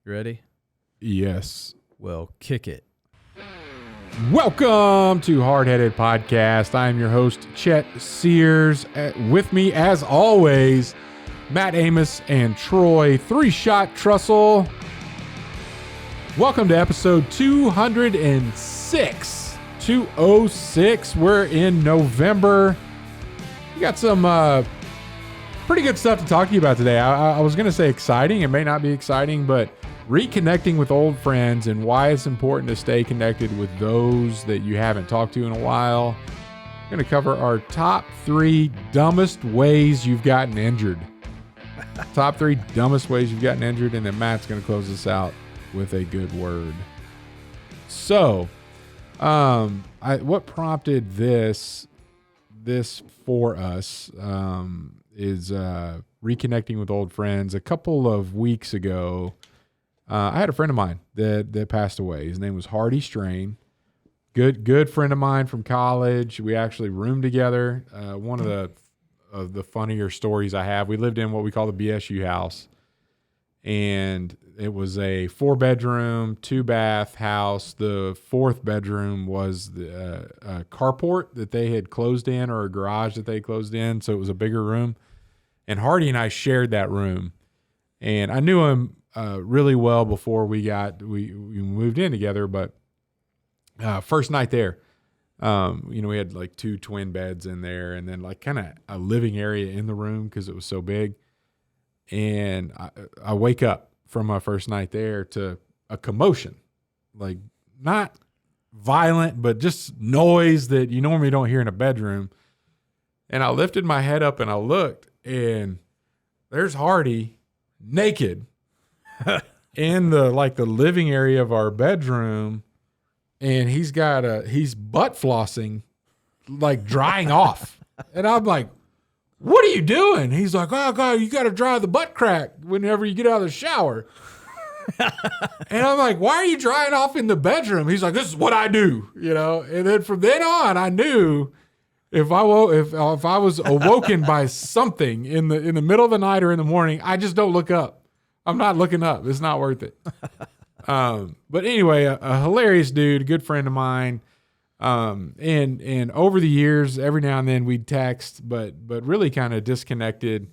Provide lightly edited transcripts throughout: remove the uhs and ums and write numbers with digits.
You ready? Yes. Well, kick it. Welcome to Hardheaded Podcast. I am your host, Chet Sears. With me, as always, Matt, Amos, and Troy. Three-shot Trussell. Welcome to episode 206. 206. We're in November. We got some pretty good stuff to talk to you about today. I was going to say exciting. It may not be exciting, but reconnecting with old friends and why it's important to stay connected with those that you haven't talked to in a while. We're going to cover our top 3 dumbest ways you've gotten injured. Top 3 dumbest ways you've gotten injured, and then Matt's going to close this out with a good word. So, what prompted this for us is reconnecting with old friends. A couple of weeks ago, I had a friend of mine that passed away. His name was Hardy Strain. Good friend of mine from college. We actually roomed together. One of the funnier stories I have. We lived in what we call the BSU house, and it was a 4-bedroom, 2-bath house. The 4th bedroom was the carport that they had closed in, or a garage that they closed in, so it was a bigger room. And Hardy and I shared that room, and I knew him really well before we moved in together. But first night there, we had like 2 twin beds in there, and then like kind of a living area in the room because it was so big. And I wake up from my first night there to a commotion, like not violent, but just noise that you normally don't hear in a bedroom. And I lifted my head up and I looked, and there's Hardy naked in the living area of our bedroom, and he's butt flossing, like drying off. And I'm like, what are you doing? He's like, oh God, you got to dry the butt crack whenever you get out of the shower. And I'm like, why are you drying off in the bedroom? He's like, this is what I do, And then from then on, I knew if I was awoken by something in the middle of the night or in the morning, I just don't look up. I'm not looking up. It's not worth it. But anyway, a hilarious dude, good friend of mine. And over the years, every now and then we'd text, but really kind of disconnected.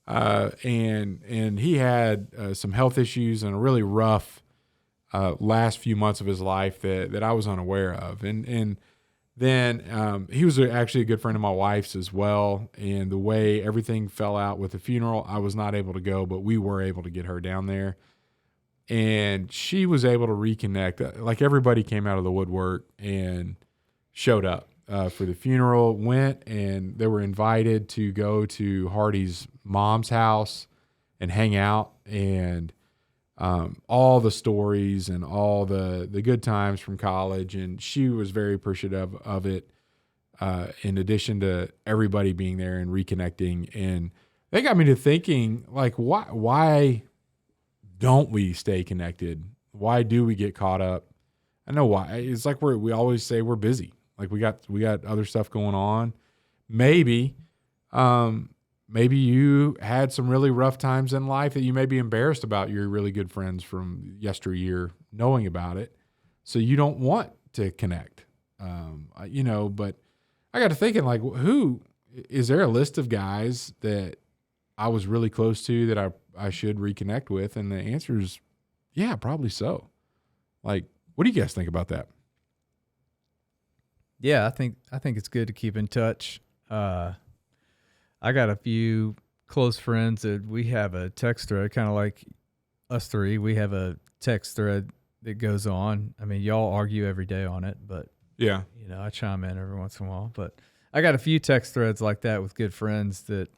And he had some health issues and a really rough last few months of his life that I was unaware of. And then he was actually a good friend of my wife's as well. And the way everything fell out with the funeral, I was not able to go, but we were able to get her down there. And she was able to reconnect. Like everybody came out of the woodwork and showed up for the funeral, went, and they were invited to go to Hardy's mom's house and hang out. And all the stories and all the good times from college, and she was very appreciative of it, in addition to everybody being there and reconnecting. And that got me to thinking, like, why don't we stay connected? Why do we get caught up? I know why. It's like we always say we're busy. Like we got other stuff going on. Maybe you had some really rough times in life that you may be embarrassed about your really good friends from yesteryear knowing about it. So you don't want to connect, but I got to thinking, like, is there a list of guys that I was really close to that I should reconnect with? And the answer is, yeah, probably so. Like, what do you guys think about that? Yeah, I think it's good to keep in touch. I got a few close friends that we have a text thread, kind of like us three. We have a text thread that goes on. I mean, y'all argue every day on it, but yeah, I chime in every once in a while. But I got a few text threads like that with good friends that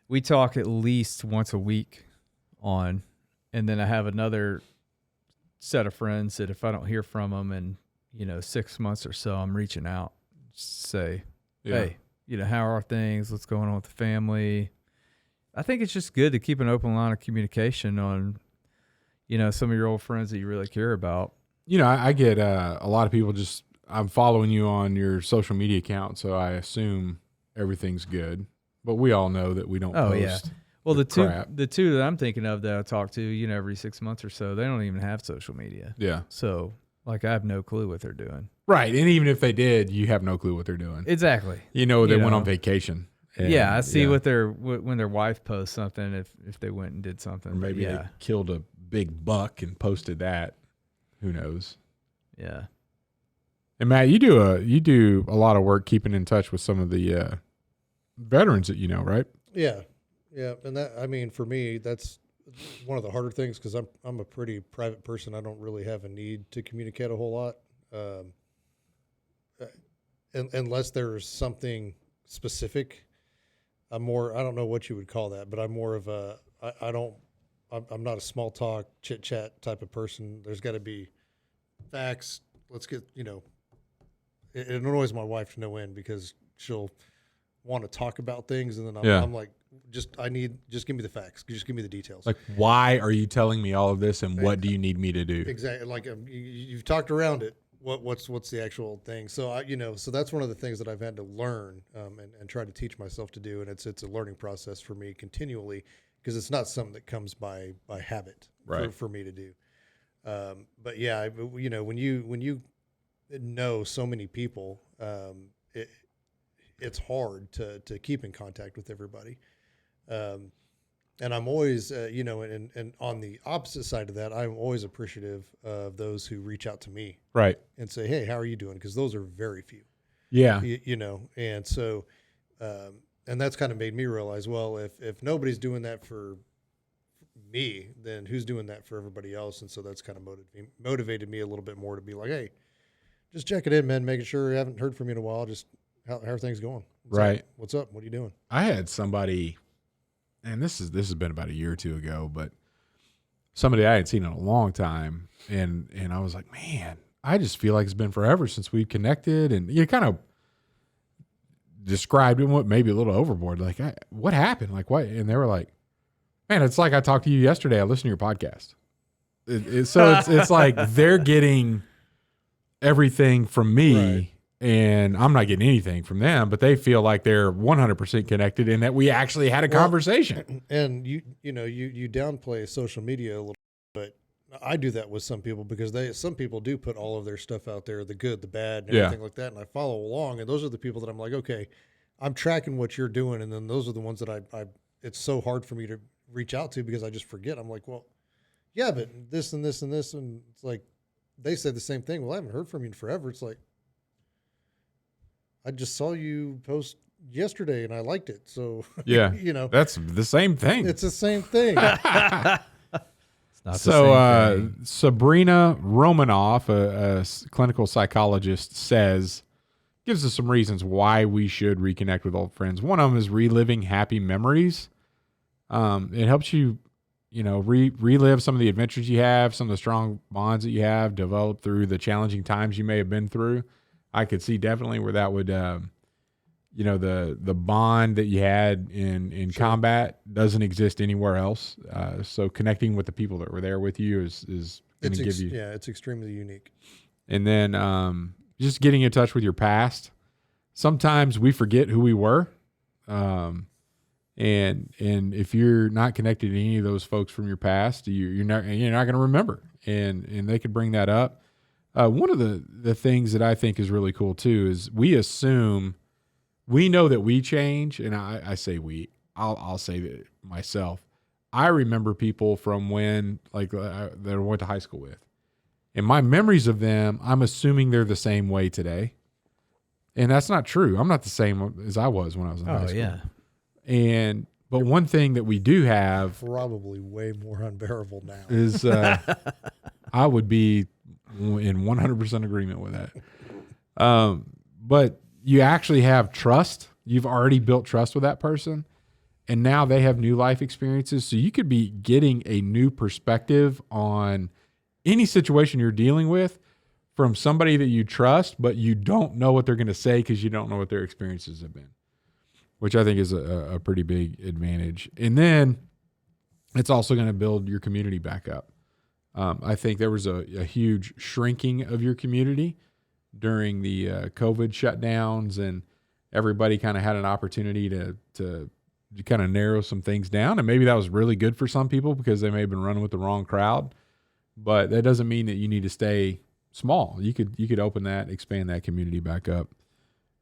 we talk at least once a week on. And then I have another set of friends that if I don't hear from them in 6 months or so, I'm reaching out, say, hey, how are things? What's going on with the family? I think it's just good to keep an open line of communication on, some of your old friends that you really care about. I get a lot of people I'm following you on your social media account, so I assume everything's good. But we all know that we don't post. Yeah. Well, crap. the two that I'm thinking of that I talk to, every 6 months or so, they don't even have social media. Yeah. So, like, I have no clue what they're doing. Right. And even if they did, you have no clue what they're doing. Exactly. They went on vacation. I see what when their wife posts something, if they went and did something. Or maybe they killed a big buck and posted that. Who knows? Yeah. And Matt, you do a lot of work keeping in touch with some of the veterans that you know, right? Yeah. And that, I mean, for me, that's one of the harder things because I'm a pretty private person. I don't really have a need to communicate a whole lot, unless there's something specific. I don't know what you would call that, but I'm more of I'm not a small talk, chit chat type of person. There's got to be facts. Let's get, it annoys my wife to no end because she'll want to talk about things. And then I'm like, just give me the facts. Just give me the details. Like, why are you telling me all of this and what do you need me to do? Exactly. Like you've talked around it. What's the actual thing? So so that's one of the things that I've had to learn and try to teach myself to do. And it's a learning process for me continually because it's not something that comes by habit for me to do. But yeah, when you know so many people, it's hard to keep in contact with everybody. And I'm always, and on the opposite side of that, I'm always appreciative of those who reach out to me, right, and say, "Hey, how are you doing?" Because those are very few. Yeah, and so, and that's kind of made me realize, well, if nobody's doing that for me, then who's doing that for everybody else? And so that's kind of motivated me a little bit more to be like, "Hey, just check it in, man. Making sure I haven't heard from you in a while. Just how are things going? What's up? What are you doing?" I had somebody. And this has been about a year or two ago, but somebody I hadn't seen in a long time, and I was like, man, I just feel like it's been forever since we connected, and you kind of described it, maybe a little overboard, like what happened, like what? And they were like, man, it's like I talked to you yesterday. I listened to your podcast, so it's like they're getting everything from me. Right. And I'm not getting anything from them, but they feel like they're 100% connected and that we actually had a conversation. And you downplay social media a little, but I do that with some people because some people do put all of their stuff out there, the good, the bad, and everything like that. And I follow along, and those are the people that I'm like, okay, I'm tracking what you're doing, and then those are the ones that I it's so hard for me to reach out to because I just forget. I'm like, well, yeah, but this and this and this, and it's like they say the same thing. Well, I haven't heard from you in forever. It's like, I just saw you post yesterday and I liked it. So, yeah, that's the same thing. It's the same thing. Sabrina Romanoff, a clinical psychologist, gives us some reasons why we should reconnect with old friends. One of them is reliving happy memories. It helps you, relive some of the adventures you have, some of the strong bonds that you have developed through the challenging times you may have been through. I could see definitely where that would, the bond that you had in combat doesn't exist anywhere else. So connecting with the people that were there with you is going to give you. Yeah, it's extremely unique. And then just getting in touch with your past. Sometimes we forget who we were. And if you're not connected to any of those folks from your past, you're not going to remember. And they could bring that up. One of the things that I think is really cool too is we know that we change, and I say we. I'll say that myself. I remember people from when that I went to high school with, and my memories of them, I'm assuming they're the same way today, and that's not true. I'm not the same as I was when I was in high school. Oh yeah, but one thing that we do have, probably way more unbearable now, is I would be in 100% agreement with that. But you actually have trust. You've already built trust with that person, and now they have new life experiences. So you could be getting a new perspective on any situation you're dealing with from somebody that you trust, but you don't know what they're going to say because you don't know what their experiences have been, which I think is a pretty big advantage. And then it's also going to build your community back up. I think there was a huge shrinking of your community during the COVID shutdowns, and everybody kind of had an opportunity to kind of narrow some things down. And maybe that was really good for some people because they may have been running with the wrong crowd. But that doesn't mean that you need to stay small. You could open that, expand that community back up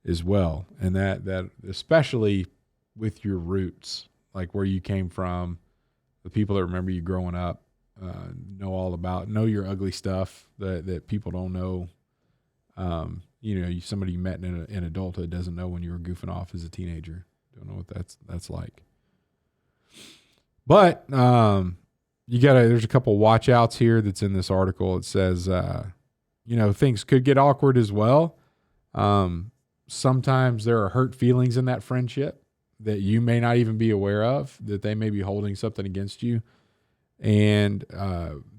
as well. And that especially with your roots, like where you came from, the people that remember you growing up, know your ugly stuff that people don't know. Somebody you met in adulthood doesn't know when you were goofing off as a teenager. Don't know what that's like. But there's a couple watch outs here that's in this article. It says, things could get awkward as well. Sometimes there are hurt feelings in that friendship that you may not even be aware of, that they may be holding something against you. And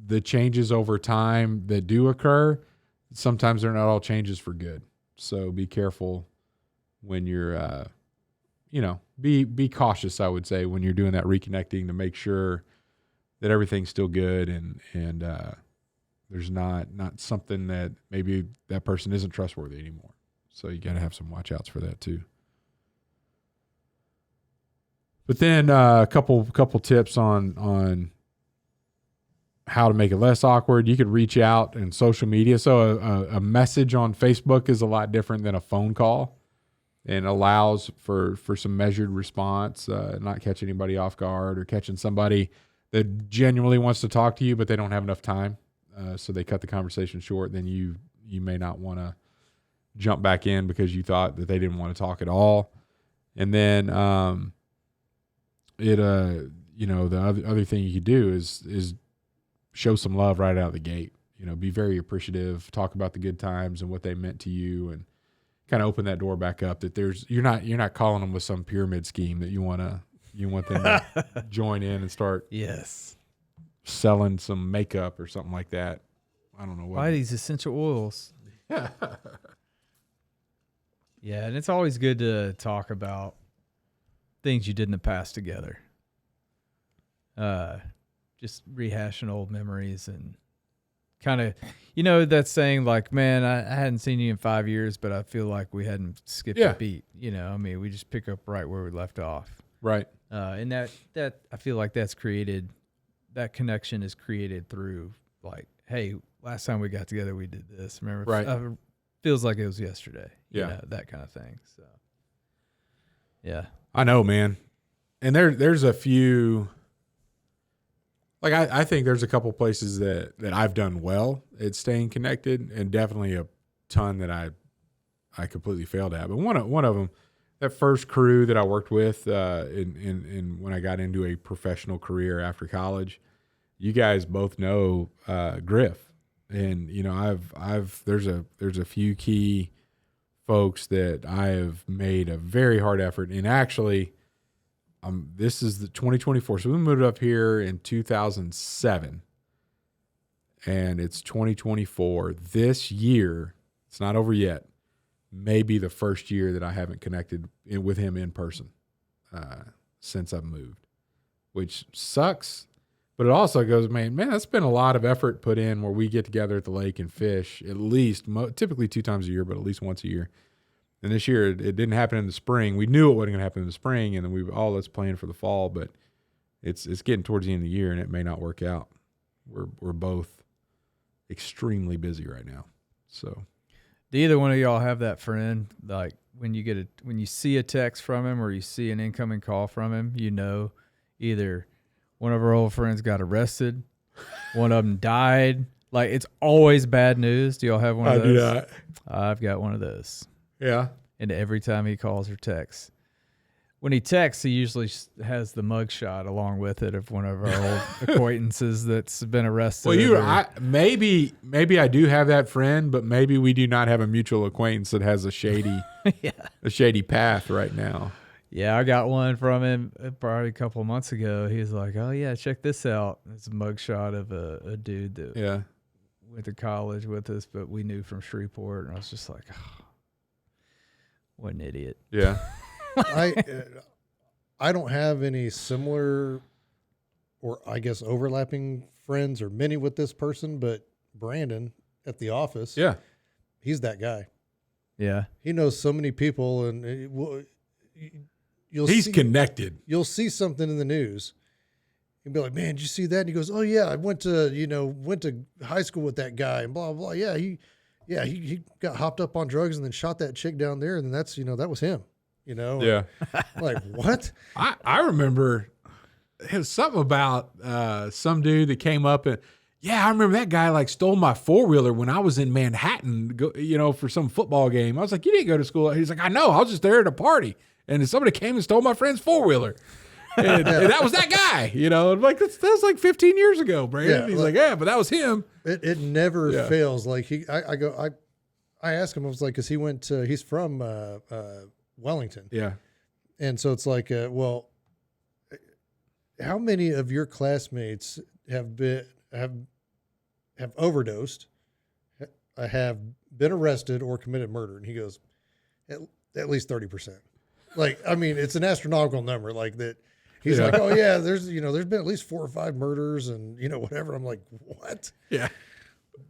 the changes over time that do occur, sometimes they're not all changes for good. So be careful when you're, be cautious, I would say, when you're doing that reconnecting, to make sure that everything's still good and there's not something that maybe that person isn't trustworthy anymore. So you got to have some watch outs for that too. But then a couple tips on how to make it less awkward. You could reach out in social media. So a message on Facebook is a lot different than a phone call, and allows for some measured response, not catch anybody off guard or catching somebody that genuinely wants to talk to you, but they don't have enough time. So they cut the conversation short. Then you may not want to jump back in because you thought that they didn't want to talk at all. And then the other thing you could do is show some love right out of the gate. Be very appreciative, talk about the good times and what they meant to you, and kind of open that door back up, that you're not calling them with some pyramid scheme that you want them to join in and start selling some makeup or something like that. I don't know what. Buy these essential oils. Yeah, and it's always good to talk about things you did in the past together. Just rehashing old memories and kind of, that saying like, man, I hadn't seen you in 5 years, but I feel like we hadn't skipped a beat. We just pick up right where we left off. Right. And that I feel like that connection is created through like, hey, last time we got together, we did this. Remember? Right. Feels like it was yesterday. Yeah. That kind of thing. So, yeah. I know, man. And there's a few, like I think there's a couple places that I've done well at staying connected, and definitely a ton that I completely failed at. But one of them, that first crew that I worked with in when I got into a professional career after college, you guys both know Griff. And there's a few key folks that I have made a very hard effort. And actually, this is the 2024. So we moved up here in 2007, and it's 2024. This year, it's not over yet, may be the first year that I haven't connected with him in person since I've moved, which sucks. But it also goes, man, that's been a lot of effort put in where we get together at the lake and fish at least, typically 2 times a year, but at least once a year. And this year it didn't happen in the spring. We knew it wasn't going to happen in the spring, and then let's plan for the fall. But it's getting towards the end of the year, and it may not work out. We're both extremely busy right now. So, do either one of y'all have that friend, like when you see a text from him or you see an incoming call from him, either one of our old friends got arrested, one of them died. Like, it's always bad news. Do y'all have one of those? I do not. I've got one of those. Yeah. And every time he calls or texts, when he texts, he usually has the mugshot along with it of one of our old acquaintances that's been arrested. Well, maybe I do have that friend, but maybe we do not have a mutual acquaintance that has a shady, a shady path right now. Yeah, I got one from him probably a couple of months ago. He was like, "Oh yeah, check this out." It's a mugshot of a dude that went to college with us, but we knew from Shreveport, and I was just like, oh, what an idiot. Yeah. I don't have any similar or I guess overlapping friends or many with this person, but Brandon at the office, he's that guy. Yeah. He knows so many people, and He's connected. You'll see something in the news. You'll be like, man, did you see that? And he goes, oh yeah, I went to high school with that guy and blah, blah, blah. Yeah. He got hopped up on drugs and then shot that chick down there. And then that's, that was him, Yeah. Like what? I remember it was something about some dude that came up and, yeah, I remember that guy like stole my 4-wheeler when I was in Manhattan, for some football game. I was like, you didn't go to school. He's like, I know. I was just there at a party. And somebody came and stole my friend's 4-wheeler. And that was that guy, I'm like, that was like 15 years ago, Brandon. Yeah, he's like, yeah, but that was him. It never fails. Like I asked him, I was like, cause he's from Wellington. Yeah. And so it's like, well, how many of your classmates have overdosed, have been arrested or committed murder? And he goes, at least 30%. Like, I mean, it's an astronomical number like that. He's like, oh yeah, there's been at least 4 or 5 murders and whatever. I'm like, what? Yeah,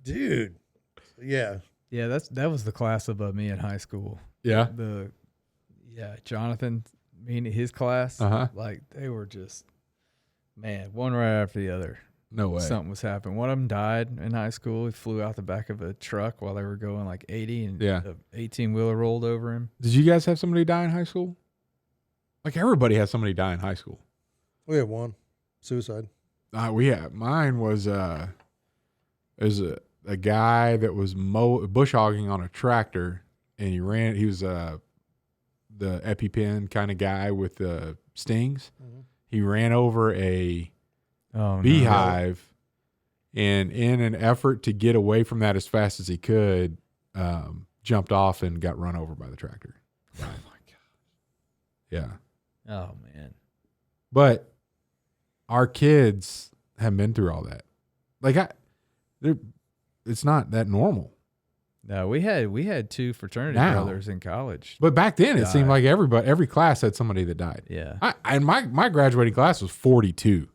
dude. Yeah. Yeah. That was the class above me in high school. Yeah. Jonathan, his class, like they were just, man, one right after the other. No way. Something was happening. One of them died in high school. He flew out the back of a truck while they were going like 80 and the 18-wheeler rolled over him. Did you guys have somebody die in high school? Like everybody has somebody die in high school. We had one suicide. Mine was a guy that was bush hogging on a tractor, and he was the EpiPen kind of guy with the stings. Mm-hmm. He ran over a beehive, and in an effort to get away from that as fast as he could, jumped off and got run over by the tractor. Oh my God. Yeah. Oh man. But our kids have been through all that. Like it's not that normal. No, we had 2 fraternity brothers in college. But back then it seemed like every class had somebody that died. Yeah. And my graduating class was 42.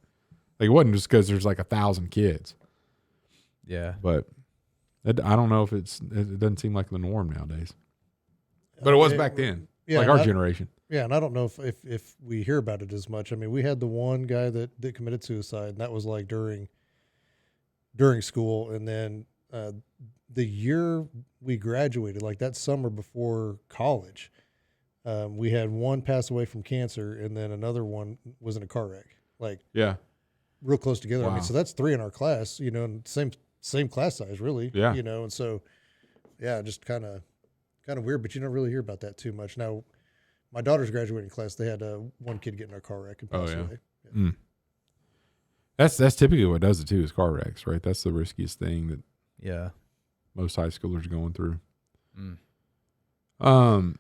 Like it wasn't just because there's like 1,000 kids. Yeah. But I don't know if it doesn't seem like the norm nowadays. But it was back then. Yeah, like our generation. Yeah, and I don't know if we hear about it as much. I mean, we had the one guy that committed suicide, and that was like during school, and then the year we graduated, like that summer before college, we had one pass away from cancer, and then another one was in a car wreck. Like, yeah, real close together. Wow. I mean, so that's 3 in our class, and same class size, really. Yeah, and so yeah, just kind of weird, but you don't really hear about that too much now. My daughter's graduating class, they had one kid get in a car wreck and pass away. Yeah. Mm. That's typically what does it too, is car wrecks, right? That's the riskiest thing that most high schoolers are going through. Mm.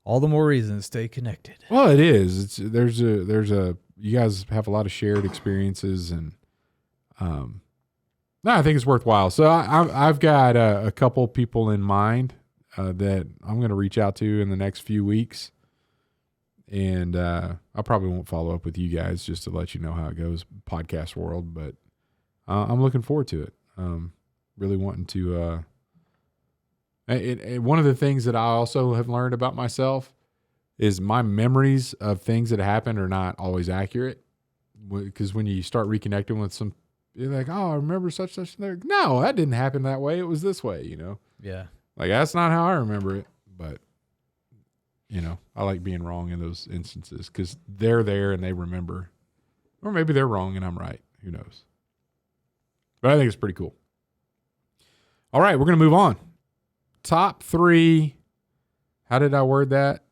All the more reason to stay connected. Well, it is. You guys have a lot of shared experiences, and I think it's worthwhile. So I've got a couple people in mind that I'm going to reach out to in the next few weeks. And I probably won't follow up with you guys just to let you know how it goes, podcast world. But I'm looking forward to it. Really wanting to. One of the things that I also have learned about myself is my memories of things that happened are not always accurate. Because when you start reconnecting with some, you're like, oh, I remember such. No, that didn't happen that way. It was this way, Yeah. Like, that's not how I remember it. But, I like being wrong in those instances because they're there and they remember. Or maybe they're wrong and I'm right. Who knows? But I think it's pretty cool. All right, we're going to move on. Top 3. How did I word that?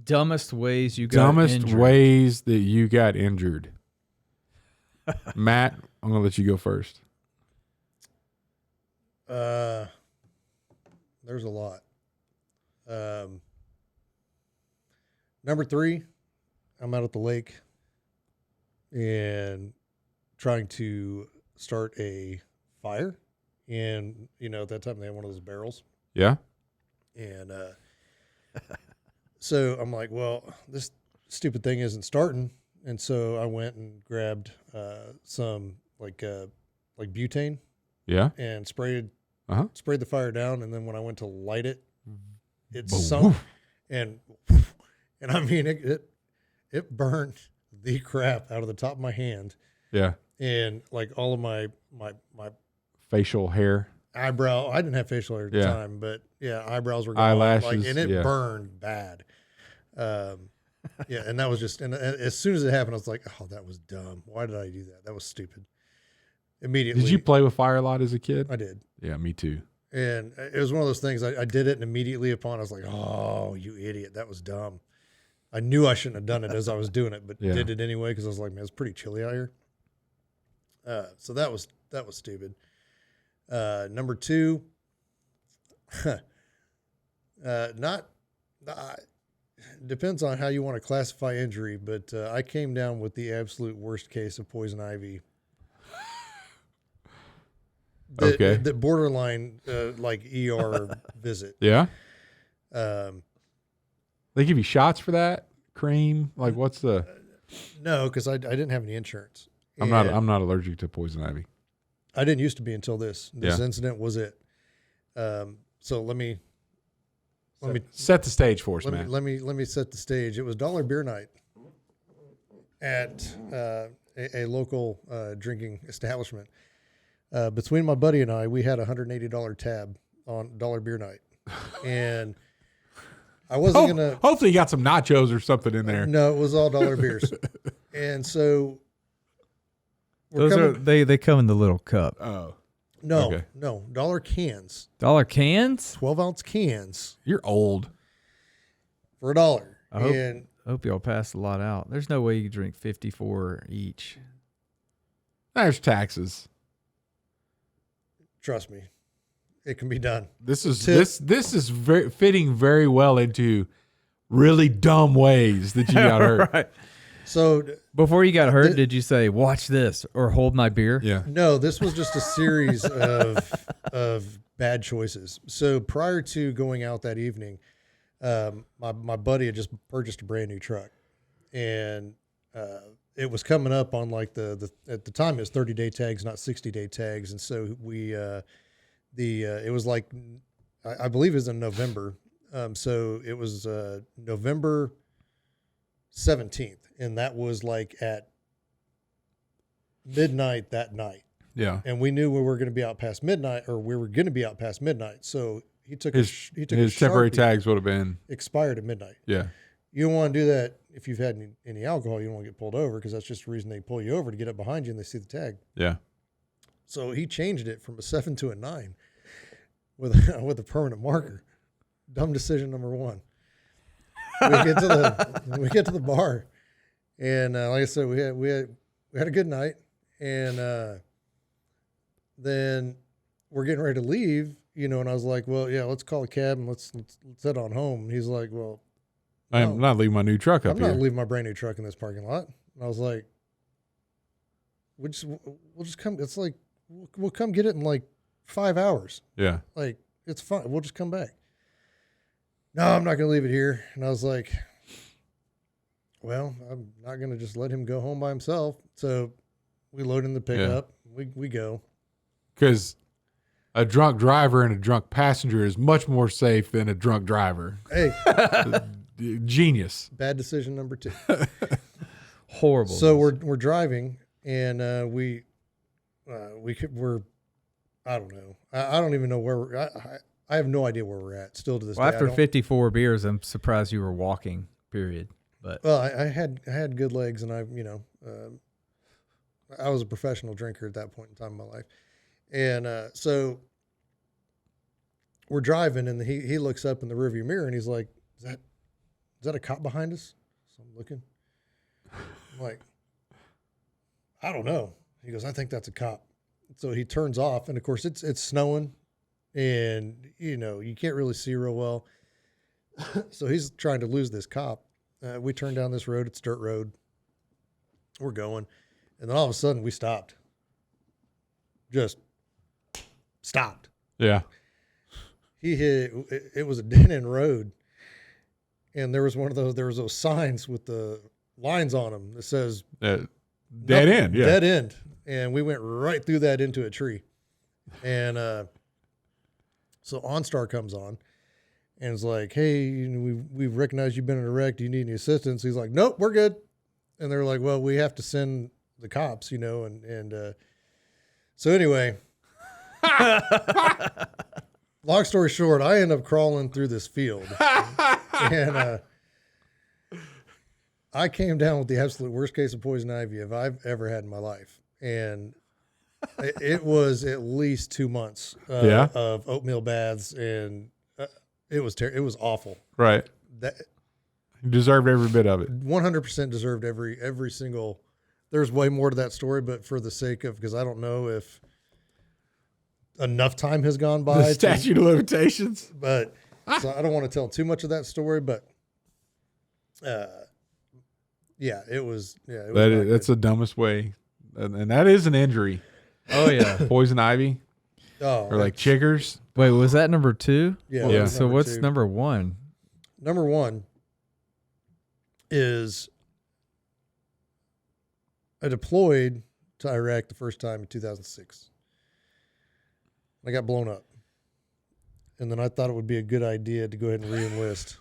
Dumbest ways you got injured. Dumbest ways that you got injured. Matt, I'm going to let you go first. There's a lot. Number 3, I'm out at the lake and trying to start a fire. And, at that time they had one of those barrels. Yeah. And so I'm like, well, this stupid thing isn't starting. And so I went and grabbed some like butane. Yeah. And sprayed the fire down. And then when I went to light it, it sunk. And I mean, it it burned the crap out of the top of my hand. Yeah. And like all of my Facial hair. eyebrow. I didn't have facial hair at the time, but yeah, eyebrows were gone. Eyelashes, and it burned bad. Yeah, and that was just, and as soon as it happened, I was like, oh, that was dumb. Why did I do that? That was stupid. Immediately. Did you play with fire a lot as a kid? I did. Yeah, me too. And it was one of those things, I did it, and immediately upon, I was like, oh, you idiot. That was dumb. I knew I shouldn't have done it as I was doing it, but did it anyway because I was like, man, it's pretty chilly out here. So that was stupid. Number two, depends on how you want to classify injury, but I came down with the absolute worst case of poison ivy. The borderline like ER visit. Yeah. They give you shots for that? Cream? Like what's the? No, because I didn't have any insurance. I'm not allergic to poison ivy. I didn't used to be until this. This incident was it. So let me set the stage for us, man. Let me set the stage. It was dollar beer night at a local drinking establishment. Between my buddy and I, we had a $180 tab on dollar beer night, and I wasn't gonna. Hopefully, you got some nachos or something in there. No, it was all dollar beers, and so they come in the little cup. Oh. No, dollar cans. $1 cans? 12-ounce cans. You're old. For $1. I hope y'all passed a lot out. There's no way you can drink 54 each. There's taxes. Trust me, it can be done. This is fitting very well into really dumb ways that you got hurt. Right. So before you got hurt, did you say, watch this or hold my beer? Yeah. No, this was just a series of bad choices. So prior to going out that evening, my buddy had just purchased a brand new truck, and it was coming up on like the at the time it was 30-day tags, not 60-day tags. And so we it was like, I believe it was in November. So it was November 17th. And that was like at midnight that night. Yeah. And we knew we were going to be out past midnight, or we were going to be out past midnight. So he took his temporary tags would have been expired at midnight. Yeah. You don't want to do that if you've had any alcohol. You don't want to get pulled over, because that's just the reason they pull you over, to get up behind you and they see the tag. Yeah. So he changed it from a 7 to a 9 with a permanent marker. Dumb decision number one. We get to the bar, and like I said, we had a good night, and then we're getting ready to leave, and I was like, well, yeah, let's call a cab and let's head on home. And he's like, well, no, I'm not leaving my new truck up here. I'm not leaving my brand new truck in this parking lot. And I was like, we'll just come. It's like, we'll come get it in like 5 hours. Yeah. Like, it's fine. We'll just come back. No, I'm not going to leave it here. And I was like, well, I'm not going to just let him go home by himself. So we load in the pickup. Yeah. We go. Because a drunk driver and a drunk passenger is much more safe than a drunk driver. Hey. Genius. Bad decision number 2. Horrible. So we're driving, and we're I don't know. I don't even know where we're at. I have no idea where we're at still to this day. After 54 beers, I'm surprised you were walking, period. But I had good legs, and I was a professional drinker at that point in time in my life. And so we're driving, and he looks up in the rearview mirror, and he's like, is that a cop behind us? So I'm looking. I'm like, I don't know. He goes, I think that's a cop. So he turns off, and of course it's snowing, and you can't really see real well. So he's trying to lose this cop. We turn down this road. It's dirt road. We're going, and then all of a sudden we stopped. Just stopped. Yeah. It was a dead end road, and there was those signs with the lines on them that says dead end. Yeah. Dead end. And we went right through that into a tree. And so OnStar comes on, and it's like, hey, we've recognized you've been in a wreck. Do you need any assistance? He's like, nope, we're good. And they're like, well, we have to send the cops, and so anyway, long story short, I end up crawling through this field, and I came down with the absolute worst case of poison ivy I've ever had in my life. And it was at least 2 months of oatmeal baths, and it was awful. Right. That you deserved every bit of it. 100% deserved every single. There's way more to that story, but for the sake of, because I don't know if enough time has gone by. The statute of limitations. But so I don't want to tell too much of that story, but yeah, it was. Yeah, it was that's the dumbest way, and that is an injury. Oh yeah, poison ivy. Oh, or like chiggers. Wait, was that number 2? Yeah. Yeah. So what's number 1? Number 1 is I deployed to Iraq the first time in 2006. I got blown up. And then I thought it would be a good idea to go ahead and re-enlist.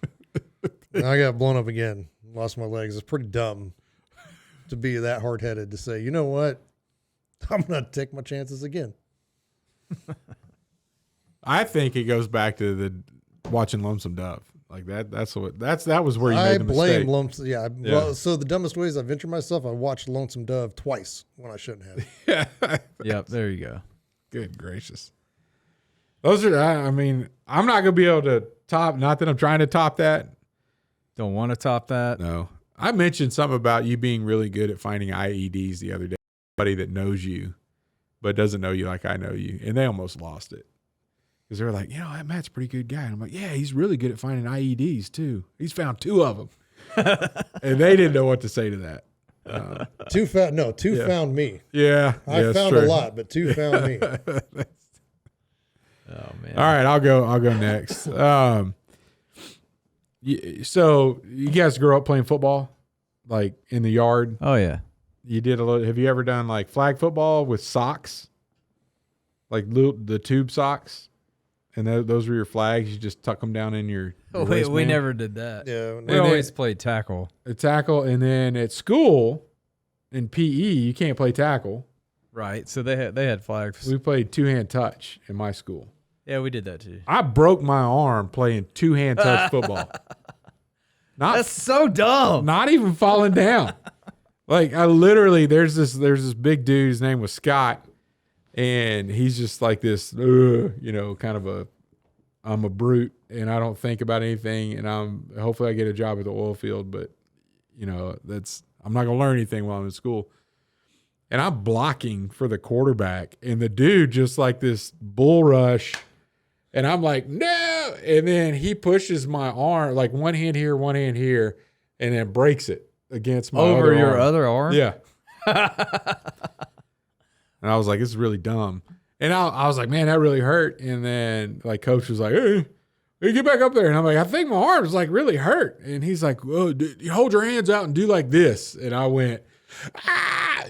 And I got blown up again. Lost my legs. It's pretty dumb to be that hard-headed to say, you know what? I'm going to take my chances again. I think it goes back to the watching Lonesome Dove. Like that was where you made the mistake. I blame Lonesome. Yeah. Well, so the dumbest ways I venture myself, I watched Lonesome Dove twice when I shouldn't have. Yep, there you go. Good gracious. Those are, I mean, I'm not going to be able to top, not that I'm trying to top that. Don't want to top that. No. I mentioned something about you being really good at finding IEDs the other day. Somebody that knows you, but doesn't know you like I know you. And they almost lost it. Because they were like, that Matt's a pretty good guy. And I'm like, yeah, he's really good at finding IEDs too. He's found 2 of them. And they didn't know what to say to that. 2 found me. Yeah. I found a lot, but 2 found me. Oh man. All right, I'll go next. So you guys grew up playing football, like in the yard? Oh yeah. You did a little. Have you ever done like flag football with socks, like the tube socks, and those were your flags? You just tuck them down in your. We never did that. Yeah, We always played tackle. A tackle, and then at school, in PE, you can't play tackle. Right. So they had flags. We played 2-hand touch in my school. Yeah, we did that too. I broke my arm playing 2-hand touch football. That's so dumb. Not even falling down. Like I literally, there's this big dude. His name was Scott, and he's just like this, kind of I'm a brute, and I don't think about anything, and hopefully I get a job at the oil field, but I'm not gonna learn anything while I'm in school. And I'm blocking for the quarterback, and the dude just like this bull rush, and I'm like, no, and then he pushes my arm, like one hand here, and then breaks it against my over your arm. other arm. Yeah. And I was like, this is really dumb. And I was like, man, that really hurt. And then like coach was like, hey, get back up there. And I'm like, I think my arm is like really hurt. And he's like, well, you hold your hands out and do like this. And I went,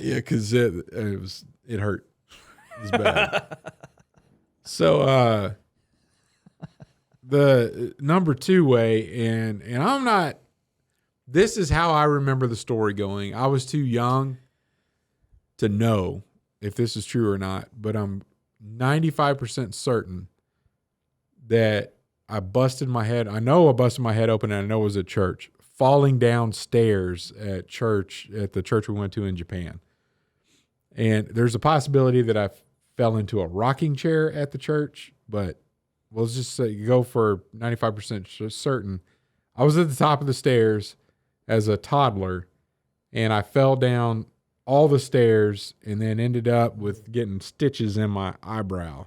yeah, because it hurt. It was bad. So the number 2 way, and I'm not. This is how I remember the story going. I was too young to know if this is true or not, but I'm 95% certain that I busted my head. I know I busted my head open, and I know it was at church, falling downstairs at the church we went to in Japan. And there's a possibility that I fell into a rocking chair at the church, but we'll just say go for 95% certain. I was at the top of the stairs as a toddler, and I fell down all the stairs and then ended up with getting stitches in my eyebrow.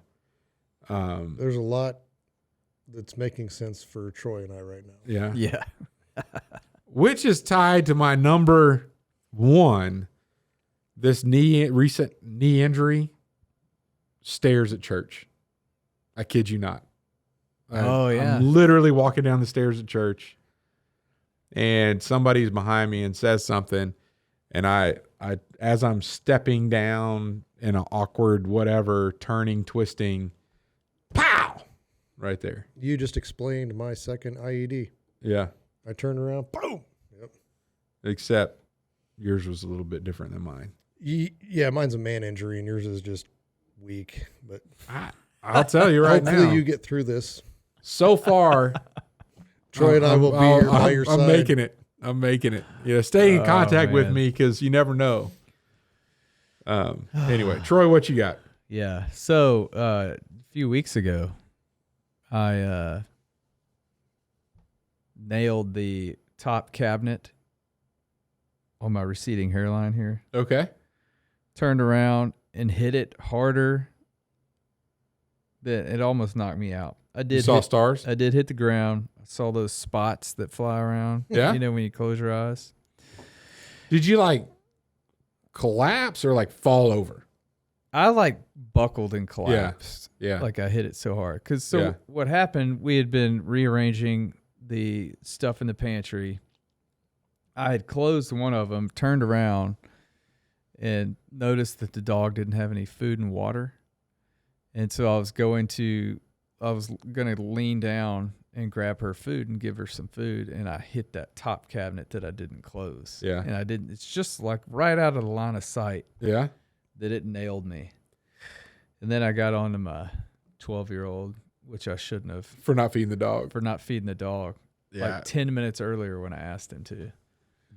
There's a lot that's making sense for Troy and I right now. Yeah. Yeah. Which is tied to my number 1, this recent knee injury, stairs at church. I kid you not. I'm literally walking down the stairs at church, and somebody's behind me and says something, and I as I'm stepping down in an awkward whatever, turning, twisting, pow, right there. You just explained my second IED. Yeah. I turned around, boom. Yep. Except yours was a little bit different than mine. Yeah, mine's a man injury, and yours is just weak. But I'll tell you right now. Hopefully you get through this. So far, Troy and I will be here by your side. I'm making it. Yeah, stay in contact with me because you never know. Anyway, Troy, what you got? Yeah. So a few weeks ago, I nailed the top cabinet on my receding hairline here. Okay. Turned around and hit it harder that it almost knocked me out. You saw stars? I did hit the ground. I saw those spots that fly around. Yeah. You know, when you close your eyes. Did you like collapse or like fall over? I like buckled and collapsed. Yeah. Like I hit it so hard. Yeah. What happened, we had been rearranging the stuff in the pantry. I had closed one of them, turned around, and noticed that the dog didn't have any food and water. And so I was going to lean down and grab her food and give her some food, and I hit that top cabinet that I didn't close. Yeah. And I didn't. It's just like right out of the line of sight. Yeah. That it nailed me. And then I got on to my 12-year-old, which I shouldn't have. For not feeding the dog. Yeah. Like 10 minutes earlier when I asked him to.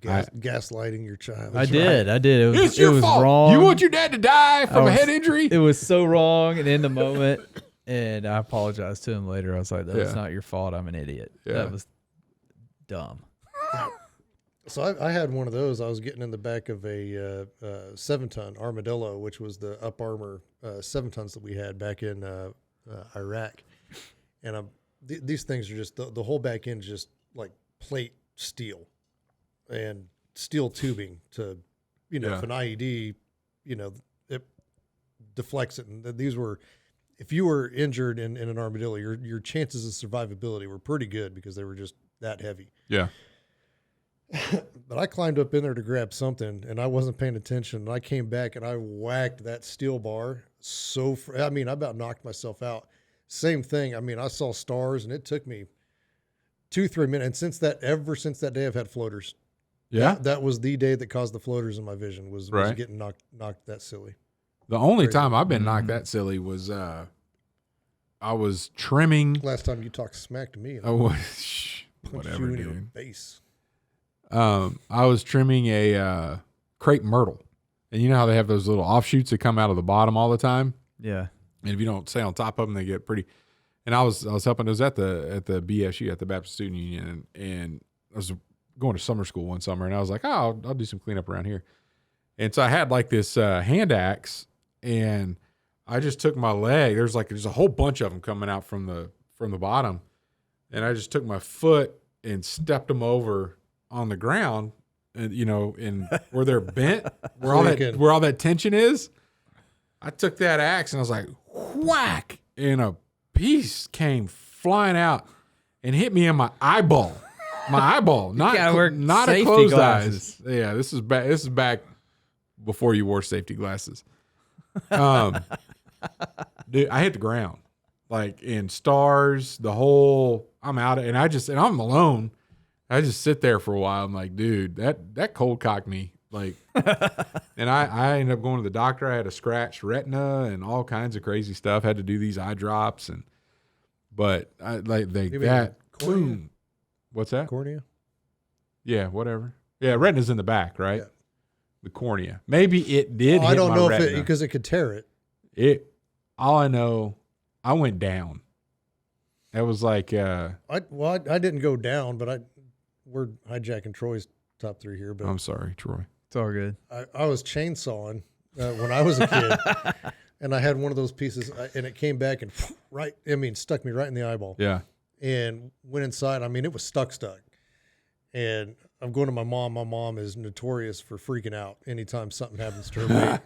Gaslighting your child. I did. It your was fault. wrong. You want your dad to die from a head injury? It was so wrong and in the moment. And I apologized to him later. I was like, that's not your fault. I'm an idiot. Yeah. That was dumb. So I had one of those. I was getting in the back of a 7-ton Armadillo, which was the up armor 7 tons that we had back in Iraq. And these things are just, the whole back end is just like plate steel and steel tubing to, if an IED, it deflects it. And these were, if you were injured in an Armadillo, your chances of survivability were pretty good because they were just that heavy. Yeah. But I climbed up in there to grab something, and I wasn't paying attention. And I came back, and I whacked that steel bar I about knocked myself out. Same thing. I saw stars, and it took me 2-3 minutes. And ever since that day, I've had floaters. Yeah. That was the day that caused the floaters in my vision was getting knocked that silly. The only time I've been knocked that silly was I was trimming. Last time you talked smack to me. Whatever, you dude. in your face. I was trimming a crepe myrtle, and you know how they have those little offshoots that come out of the bottom all the time. Yeah, and if you don't stay on top of them, they get pretty. And I was helping. I was at the BSU at the Baptist Student Union, and I was going to summer school one summer, and I was like, oh, I'll do some cleanup around here. And so I had like this hand axe, and I just took my leg. There's a whole bunch of them coming out from the bottom, and I just took my foot and stepped them over on the ground, and in where they're bent, where all that tension is. I took that axe and I was like, whack, and a piece came flying out and hit me in my eyeball. Not a closed eyes. Yeah, this is back. This is back before you wore safety glasses. Dude, I hit the ground like in stars. I'm out, and I'm alone. I just sit there for a while. I'm like, dude, that cold cocked me. Like, and I ended up going to the doctor. I had a scratched retina and all kinds of crazy stuff. Had to do these eye drops but boom. What's that? Cornea? Yeah, whatever. Yeah, retina's in the back, right? Yeah. The cornea. Maybe it did. I don't know retina. because it could tear it. All I know, I went down. It was like I didn't go down, but we're hijacking Troy's top 3 here. But I'm sorry, Troy. It's all good. I was chainsawing when I was a kid, and I had one of those pieces, and it came back and stuck me right in the eyeball. Yeah. And went inside. It was stuck. And I'm going to my mom. My mom is notorious for freaking out anytime something happens to her.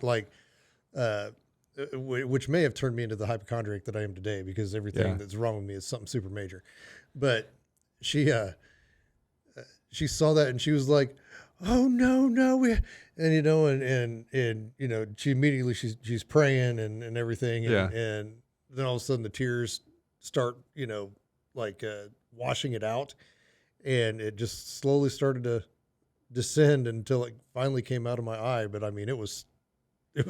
Which may have turned me into the hypochondriac that I am today because everything that's wrong with me is something super major. But she saw that and she was like, "Oh no!" And she immediately she's praying and everything. And then all of a sudden the tears start, washing it out, and it just slowly started to descend until it finally came out of my eye. But I mean, it was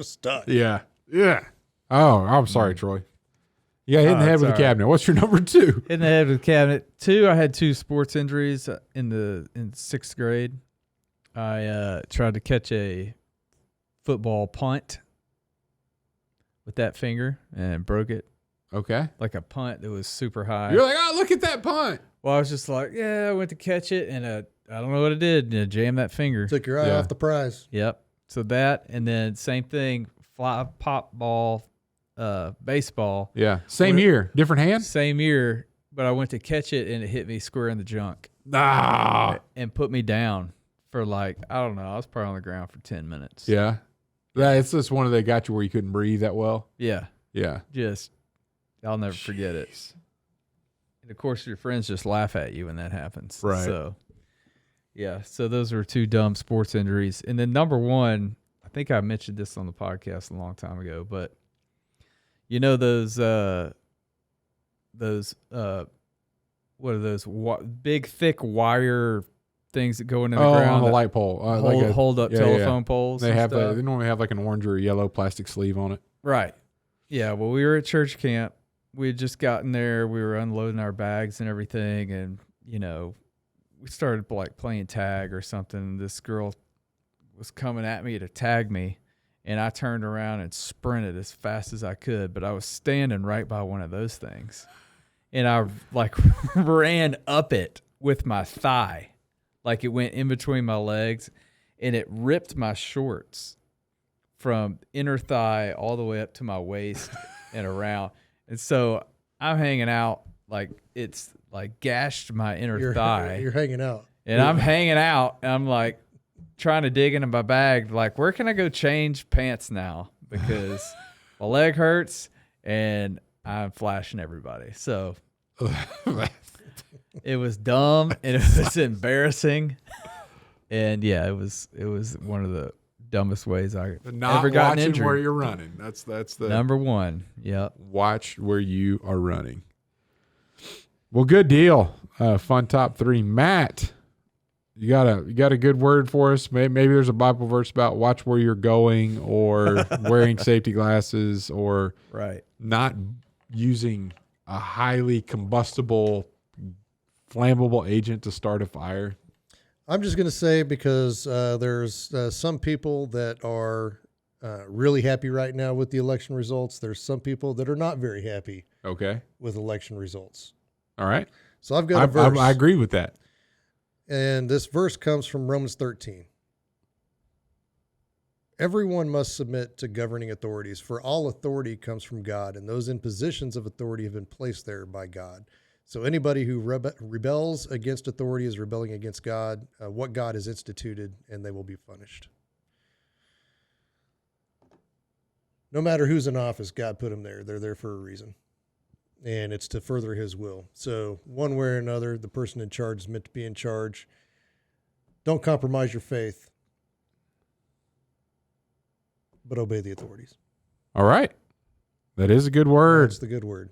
stuck. Yeah. Oh, I'm sorry, Troy. Yeah, hit in the head with the cabinet. What's your number 2? In the head with the cabinet. 2, I had 2 sports injuries in 6th grade. I tried to catch a football punt with that finger and broke it. Okay. Like a punt that was super high. You're like, oh, look at that punt. Well, I was just like, yeah, I went to catch it, and I don't know what it did. And jammed that finger. Took your eye off the prize. Yep. So that, and then same thing, pop ball, baseball. Yeah. Same year, different hand? Same year, but I went to catch it, and it hit me square in the junk. And put me down for I don't know, I was probably on the ground for 10 minutes. Yeah. It's just one of they got you where you couldn't breathe that well. Yeah. Yeah. I'll never forget it. And of course, your friends just laugh at you when that happens. Right. So, yeah. So those are 2 dumb sports injuries. And then number 1, I think I mentioned this on the podcast a long time ago, but you know those what are those big thick wire things that go into the ground on a light pole, hold up telephone poles. They have they normally have like an orange or yellow plastic sleeve on it. Right. Yeah. Well, we were at church camp. We had just gotten there. We were unloading our bags and everything, and we started playing tag or something. This girl was coming at me to tag me, and I turned around and sprinted as fast as I could. But I was standing right by one of those things, and I ran up it with my thigh. Like it went in between my legs, and it ripped my shorts from inner thigh all the way up to my waist and around. And so I'm hanging out it's gashed my inner thigh. You're hanging out. And I'm hanging out, and I'm trying to dig into my bag. Where can I go change pants now? Because my leg hurts and I'm flashing everybody. So it was dumb and it was embarrassing. And yeah, it was one of the dumbest ways I ever gotten injured. Where you're running. That's the number 1. Yep. Watch where you are running. Well, good deal. Fun top 3. Matt, you got a good word for us? Maybe there's a Bible verse about watch where you're going, or wearing safety glasses, or not using a highly combustible, flammable agent to start a fire. I'm just going to say, because there's some people that are really happy right now with the election results. There's some people that are not very happy with election results. All right. So I've got a verse. I agree with that. And this verse comes from Romans 13. Everyone must submit to governing authorities, for all authority comes from God, and those in positions of authority have been placed there by God. So anybody who rebels against authority is rebelling against God, what God has instituted, and they will be punished. No matter who's in office, God put them there. They're there for a reason, and it's to further his will. So one way or another, the person in charge is meant to be in charge. Don't compromise your faith, but obey the authorities. All right. That is a good word. That's the good word.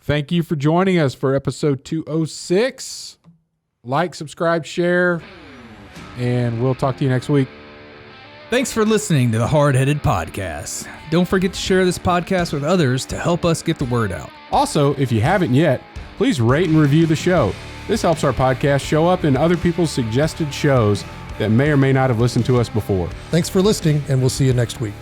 Thank you for joining us for episode 206. Like, subscribe, share, and we'll talk to you next week. Thanks for listening to the Hardheaded Podcast. Don't forget to share this podcast with others to help us get the word out. Also, if you haven't yet, please rate and review the show. This helps our podcast show up in other people's suggested shows that may or may not have listened to us before. Thanks for listening, and we'll see you next week.